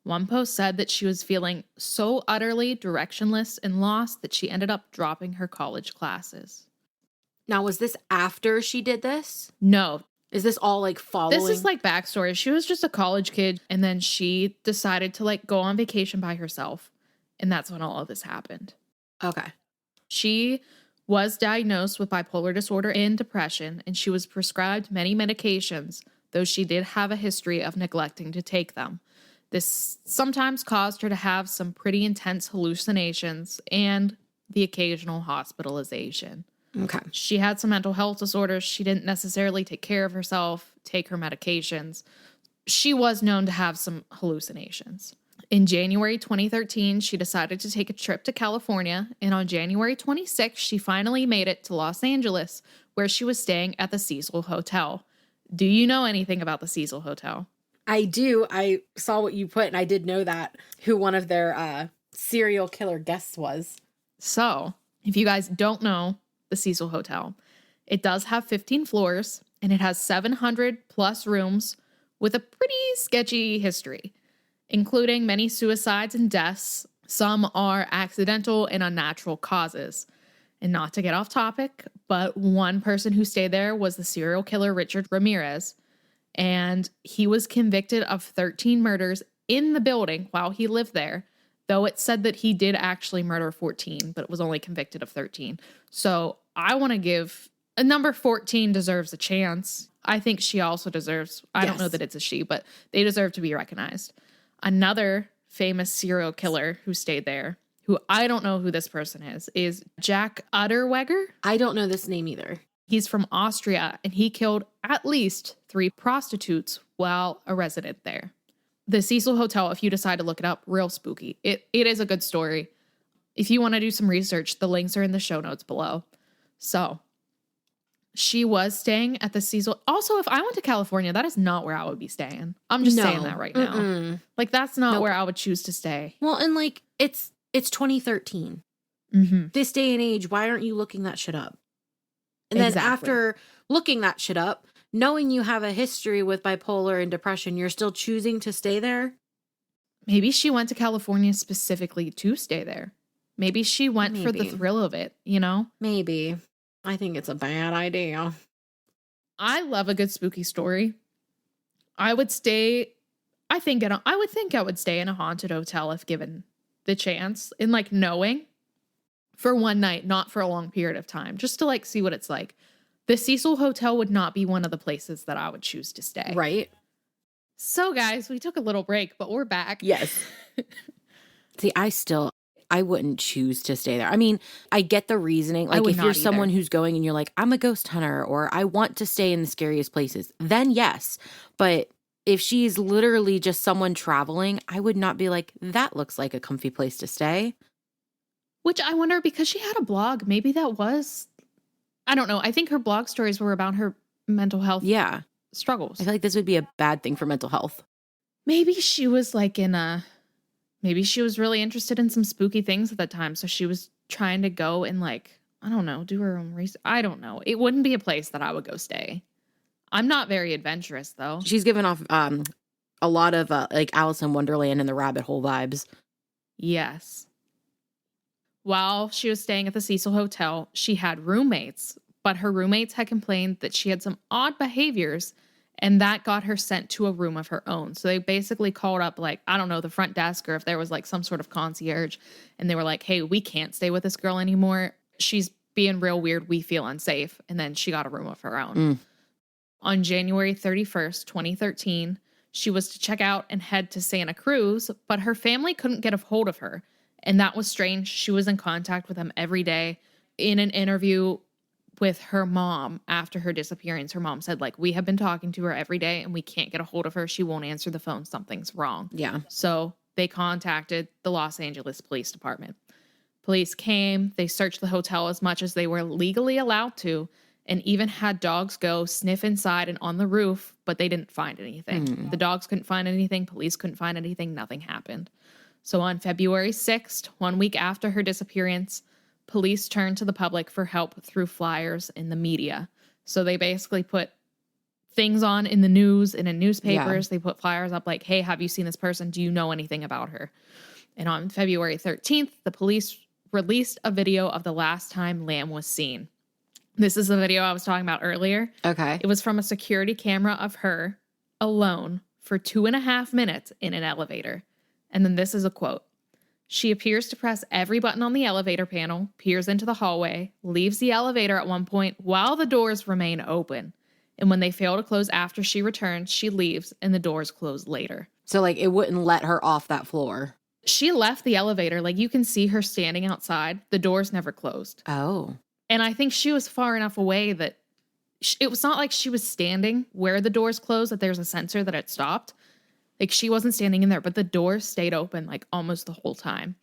One post said that she was feeling so utterly directionless and lost that she ended up dropping her college classes. Now, was this after she did this? No. Is this all like following? This is like backstory. She was just a college kid, and then she decided to like go on vacation by herself. And that's when all of this happened. Okay. She was diagnosed with bipolar disorder and depression, and she was prescribed many medications, though she did have a history of neglecting to take them. This sometimes caused her to have some pretty intense hallucinations and the occasional hospitalization. Okay. She had some mental health disorders. She didn't necessarily take care of herself, take her medications. She was known to have some hallucinations. In January 2013, she decided to take a trip to California, and on January 26th, she finally made it to Los Angeles, where she was staying at the Cecil Hotel. Do you know anything about the Cecil Hotel? I do. I saw what you put, and I did know that, who one of their serial killer guests was. So, if you guys don't know the Cecil Hotel, it does have 15 floors, and it has 700 plus rooms with a pretty sketchy history, including many suicides and deaths. Some are accidental and unnatural causes. And not to get off topic, but one person who stayed there was the serial killer Richard Ramirez. And he was convicted of 13 murders in the building while he lived there, though it said that he did actually murder 14, but was only convicted of 13. So I want to give a number 14 deserves a chance. I think she also deserves, I don't know that it's a she, but they deserve to be recognized. Another famous serial killer who stayed there, who I don't know who this person is Jack Utterweger. I don't know this name either. He's from Austria, and he killed at least 3 prostitutes while a resident there. The Cecil Hotel, if you decide to look it up, real spooky. It is a good story. If you want to do some research, the links are in the show notes below. So, she was staying at the Cecil. Also, if I went to California, that is not where I would be staying. I'm just saying that right now. Mm-mm. Like, that's not where I would choose to stay. Well, and like, it's 2013. Mm-hmm. This day and age, why aren't you looking that shit up? And then after looking that shit up, knowing you have a history with bipolar and depression, you're still choosing to stay there? Maybe she went to California specifically to stay there. Maybe she went for the thrill of it, you know? Maybe. I think it's a bad idea. I love a good spooky story. I would stay, I would think I would stay in a haunted hotel if given the chance, in like knowing for one night, not for a long period of time, just to like see what it's like. The Cecil Hotel would not be one of the places that I would choose to stay. Right. So guys, we took a little break, but we're back. Yes. See, I wouldn't choose to stay there. I mean, I get the reasoning. Like, if you're someone who's going and you're like, I'm a ghost hunter, or I want to stay in the scariest places, then yes. But if she's literally just someone traveling, I would not be like, that looks like a comfy place to stay. Which I wonder, because she had a blog, maybe that was, I don't know. I think her blog stories were about her mental health struggles. I feel like this would be a bad thing for mental health. Maybe she was like maybe she was really interested in some spooky things at that time. So she was trying to go and like, I don't know, do her own research. I don't know. It wouldn't be a place that I would go stay. I'm not very adventurous though. She's given off a lot of like Alice in Wonderland and the rabbit hole vibes. Yes. While she was staying at the Cecil Hotel, she had roommates, but her roommates had complained that she had some odd behaviors, and that got her sent to a room of her own. So they basically called up, like, I don't know, the front desk, or if there was like some sort of concierge, and they were like, hey, we can't stay with this girl anymore. She's being real weird. We feel unsafe. And then she got a room of her own. On January 31st, 2013, she was to check out and head to Santa Cruz, but her family couldn't get a hold of her. And that was strange. She was in contact with them every day. In an interview with her mom after her disappearance, her mom said, like, we have been talking to her every day and we can't get a hold of her. She won't answer the phone. Something's wrong. Yeah. So they contacted the Los Angeles Police Department. Police came. They searched the hotel as much as they were legally allowed to. and even had dogs go sniff inside and on the roof, but they didn't find anything. The dogs couldn't find anything. Police couldn't find anything. Nothing happened. So on February 6th, 1 week after her disappearance, police turned to the public for help through flyers in the media. So they basically put things on in the news and in newspapers. Yeah. They put flyers up like, hey, have you seen this person? Do you know anything about her? And on February 13th, the police released a video of the last time Lamb was seen. This is the video I was talking about earlier. Okay. It was from a security camera of her alone for 2.5 minutes in an elevator. And then this is a quote. She appears to press every button on the elevator panel, peers into the hallway, leaves the elevator at one point while the doors remain open. And when they fail to close after she returns, she leaves and the doors close later. So like it wouldn't let her off that floor. She left the elevator. Like you can see her standing outside. The doors never closed. Oh. And I think she was far enough away that it was not like she was standing where the doors closed, that there's a sensor that it stopped. Like she wasn't standing in there, but the doors stayed open like almost the whole time.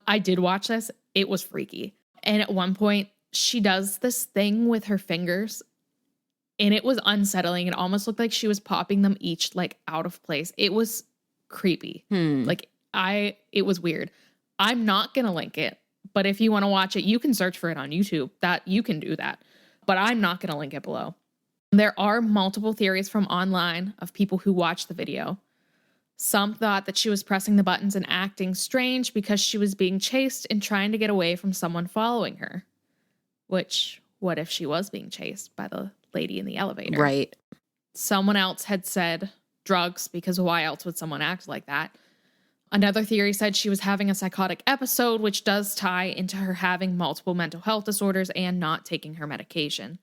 I did watch this. It was freaky. And at one point she does this thing with her fingers and it was unsettling. It almost looked like she was popping them each like out of place. It was creepy. It was weird. I'm not going to link it, but if you want to watch it, you can search for it on YouTube. That you can do that, but I'm not going to link it below. There are multiple theories from online of people who watched the video. Some thought that she was pressing the buttons and acting strange because she was being chased and trying to get away from someone following her. Which, what if she was being chased by the lady in the elevator? Right. Someone else had said drugs, because why else would someone act like that? Another theory said she was having a psychotic episode, which does tie into her having multiple mental health disorders and not taking her medication.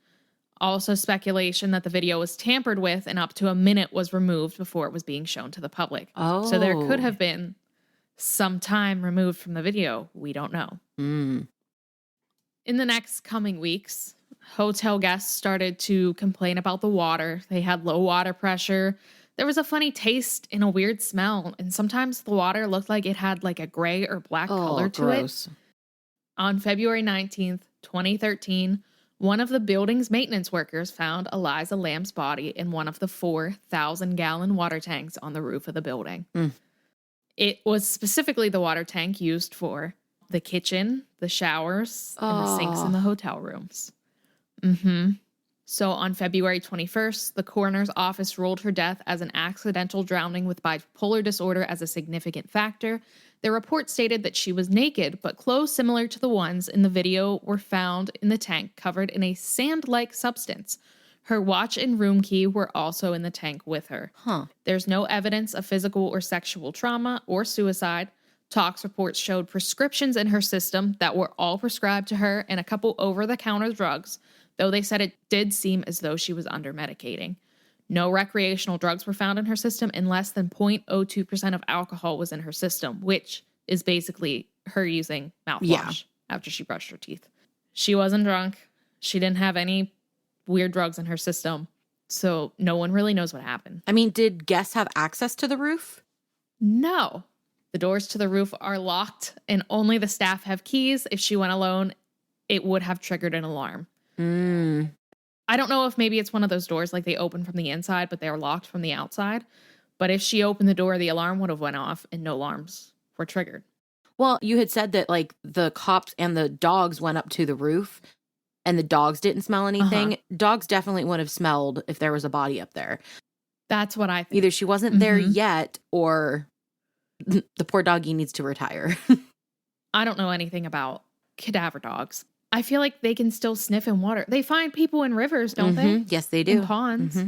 Also speculation that the video was tampered with and up to a minute was removed before it was being shown to the public. Oh. So there could have been some time removed from the video. We don't know. In the next coming weeks, hotel guests started to complain about the water. They had low water pressure. There was a funny taste and a weird smell. And sometimes the water looked like it had like a gray or black color to it. On February 19th, 2013, one of the building's maintenance workers found Eliza Lamb's body in one of the 4,000-gallon water tanks on the roof of the building. It was specifically the water tank used for the kitchen, the showers, and the sinks in the hotel rooms. So on February 21st, the coroner's office ruled her death as an accidental drowning with bipolar disorder as a significant factor. The report stated that she was naked, but clothes similar to the ones in the video were found in the tank covered in a sand-like substance. Her watch and room key were also in the tank with her. There's no evidence of physical or sexual trauma or suicide. Tox reports showed prescriptions in her system that were all prescribed to her and a couple over-the-counter drugs, though they said it did seem as though she was under-medicating. No recreational drugs were found in her system, and less than 0.02% of alcohol was in her system, which is basically her using mouthwash after she brushed her teeth. She wasn't drunk. She didn't have any weird drugs in her system, so no one really knows what happened. I mean, did guests have access to the roof? No. The doors to the roof are locked, and only the staff have keys. If she went alone, it would have triggered an alarm. I don't know if maybe it's one of those doors like they open from the inside, but they're locked from the outside. But if she opened the door, the alarm would have went off and no alarms were triggered. Well, you had said that like the cops and the dogs went up to the roof and the dogs didn't smell anything. Dogs definitely would have smelled if there was a body up there. That's what I think. Either she wasn't there yet or the poor doggy needs to retire. I don't know anything about cadaver dogs. I feel like they can still sniff in water. They find people in rivers, don't they? Yes, they do. In ponds.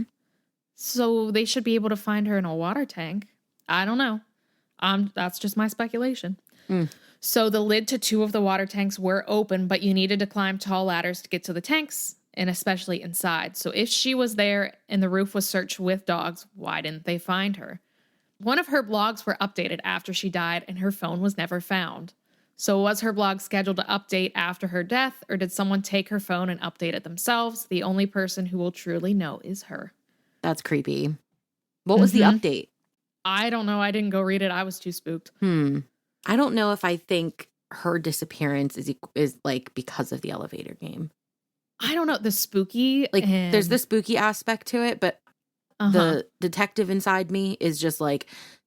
So they should be able to find her in a water tank. I don't know. That's just my speculation. So the lid to 2 of the water tanks were open, but you needed to climb tall ladders to get to the tanks, and especially inside. So if she was there and the roof was searched with dogs, why didn't they find her? One of her blogs were updated after she died, and her phone was never found. So was her blog scheduled to update after her death, or did someone take her phone and update it themselves? The only person who will truly know is her. That's creepy. What was the update? I don't know. I didn't go read it. I was too spooked. I don't know if I think her disappearance is like because of the elevator game. I don't know, the spooky, Like, there's and the spooky aspect to it, but the detective inside me is just like,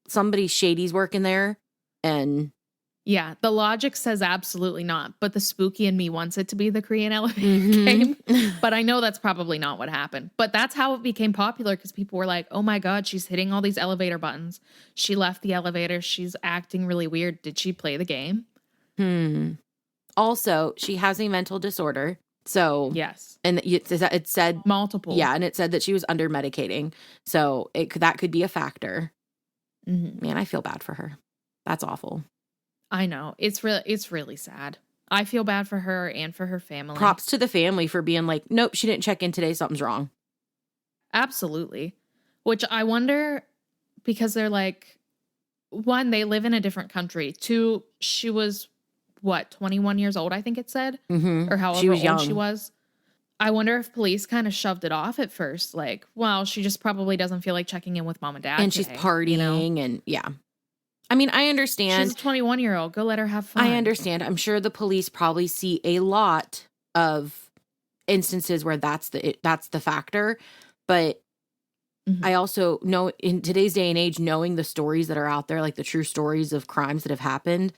somebody shady's working there, and yeah, the logic says absolutely not, but the spooky in me wants it to be the Korean elevator game. But I know that's probably not what happened. But that's how it became popular, because people were like, oh my God, she's hitting all these elevator buttons. She left the elevator. She's acting really weird. Did she play the game? Also, she has a mental disorder. So, Yes. and it said, Multiple. yeah, and it said that she was under medicating. So that could be a factor. Man, I feel bad for her. That's awful. I know. It's really sad. I feel bad for her and for her family. Props to the family for being like, nope, she didn't check in today. Something's wrong. Absolutely. Which I wonder, because they're like, one, they live in a different country. Two, she was, 21 years old, I think it said? Or however old she was. I wonder if police kind of shoved it off at first. Like, well, she just probably doesn't feel like checking in with mom and dad And today, she's partying and yeah. I mean, I understand. She's a 21-year-old. Go let her have fun. I understand. I'm sure the police probably see a lot of instances where that's the factor. But I also know in today's day and age, knowing the stories that are out there, like the true stories of crimes that have happened,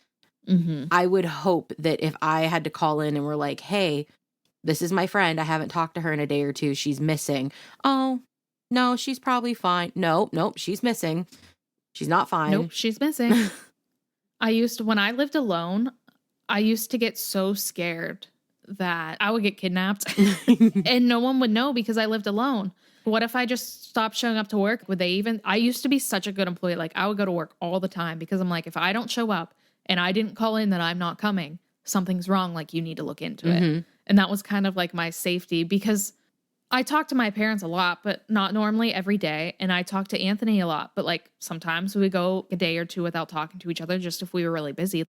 I would hope that if I had to call in and we're like, hey, this is my friend, I haven't talked to her in a day or two, she's missing. Oh, no, she's probably fine. Nope, she's missing. She's not fine. Nope, she's missing. When I lived alone, I used to get so scared that I would get kidnapped and no one would know because I lived alone. What if I just stopped showing up to work? I used to be such a good employee. Like, I would go to work all the time because I'm like, if I don't show up and I didn't call in that I'm not coming, something's wrong. Like, you need to look into it. And that was kind of like my safety, because I talk to my parents a lot, but not normally every day. And I talk to Anthony a lot, but like sometimes we would go a day or two without talking to each other just if we were really busy.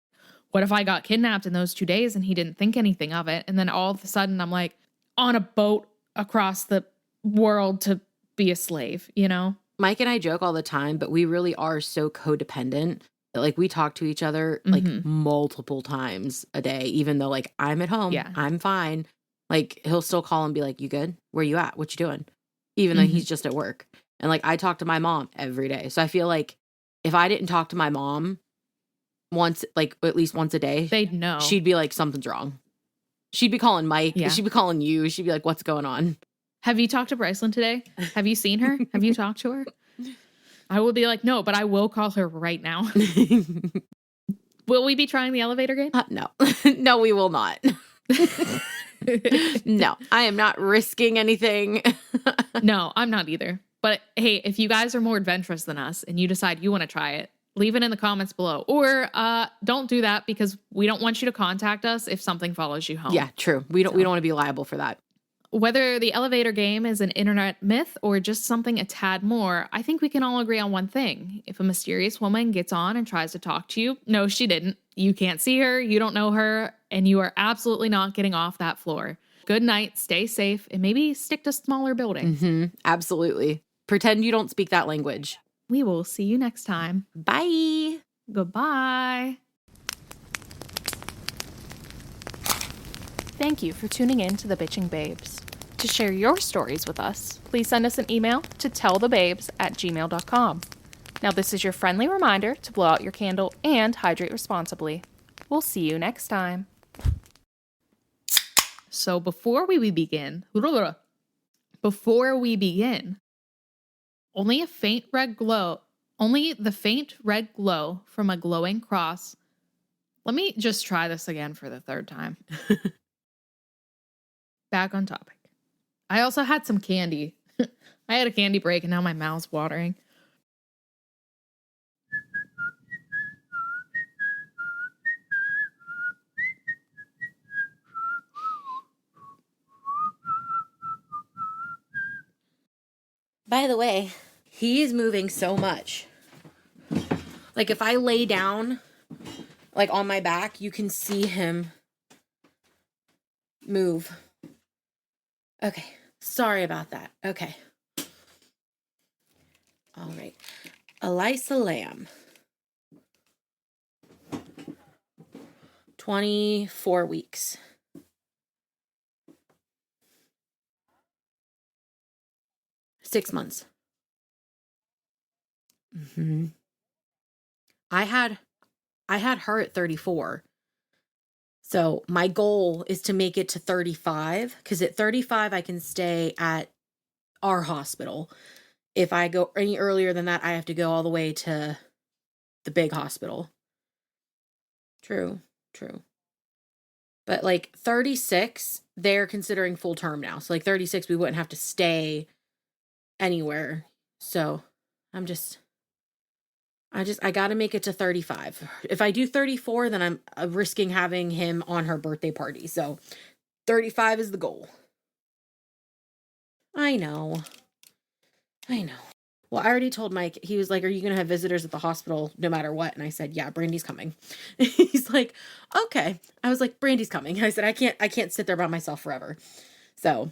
What if I got kidnapped in those 2 days and he didn't think anything of it? And then all of a sudden I'm like on a boat across the world to be a slave, you know? Mike and I joke all the time, but we really are so codependent that like we talk to each other like multiple times a day, even though like I'm at home, I'm fine. Like, he'll still call and be like, you good? Where you at? What you doing? Even though he's just at work. And like, I talk to my mom every day. So I feel like if I didn't talk to my mom once, like at least once a day, they'd know. She'd be like, something's wrong. She'd be calling Mike. Yeah. She'd be calling you. She'd be like, what's going on? Have you talked to Bricelyn today? Have you seen her? Have you talked to her? I will be like, no, but I will call her right now. Will we be trying the elevator game? No. No, we will not. No, I am not risking anything. No, I'm not either. But hey, if you guys are more adventurous than us and you decide you want to try it, leave it in the comments below. Or don't do that, because we don't want you to contact us if something follows you home. Yeah, true. We don't want to be liable for that. Whether the elevator game is an internet myth or just something a tad more, I think we can all agree on one thing. If a mysterious woman gets on and tries to talk to you, no, she didn't. You can't see her, you don't know her, and you are absolutely not getting off that floor. Good night, stay safe, and maybe stick to smaller buildings. Absolutely. Pretend you don't speak that language. We will see you next time. Bye. Goodbye. Thank you for tuning in to the Bitching Babes. To share your stories with us, please send us an email to tellthebabes@gmail.com. Now, this is your friendly reminder to blow out your candle and hydrate responsibly. We'll see you next time. So before we begin, only the faint red glow from a glowing cross. Let me just try this again for the third time. Back on topic. I also had some candy. I had a candy break and now my mouth's watering. By the way, he is moving so much. Like, if I lay down, like, on my back, you can see him move. Okay. Sorry about that. Okay. All right. Elisa Lamb. 24 weeks. 6 months. Hmm. I had her at 34. So my goal is to make it to 35, because at 35 I can stay at our hospital. If I go any earlier than that, I have to go all the way to the big hospital. True, true. But like 36, they're considering full term now. So like 36, we wouldn't have to stay anywhere. So I'm just I got to make it to 35. If I do 34, then I'm risking having him on her birthday party. So 35 is the goal. I know. I know. Well, I already told Mike, he was like, "Are you going to have visitors at the hospital no matter what?" And I said, "Yeah, Brandy's coming." He's like, "Okay." I was like, "Brandy's coming." I said, I can't sit there by myself forever." So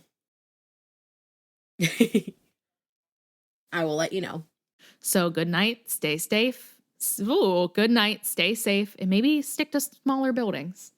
I will let you know. So good night, stay safe. Ooh, good night, stay safe, and maybe stick to smaller buildings.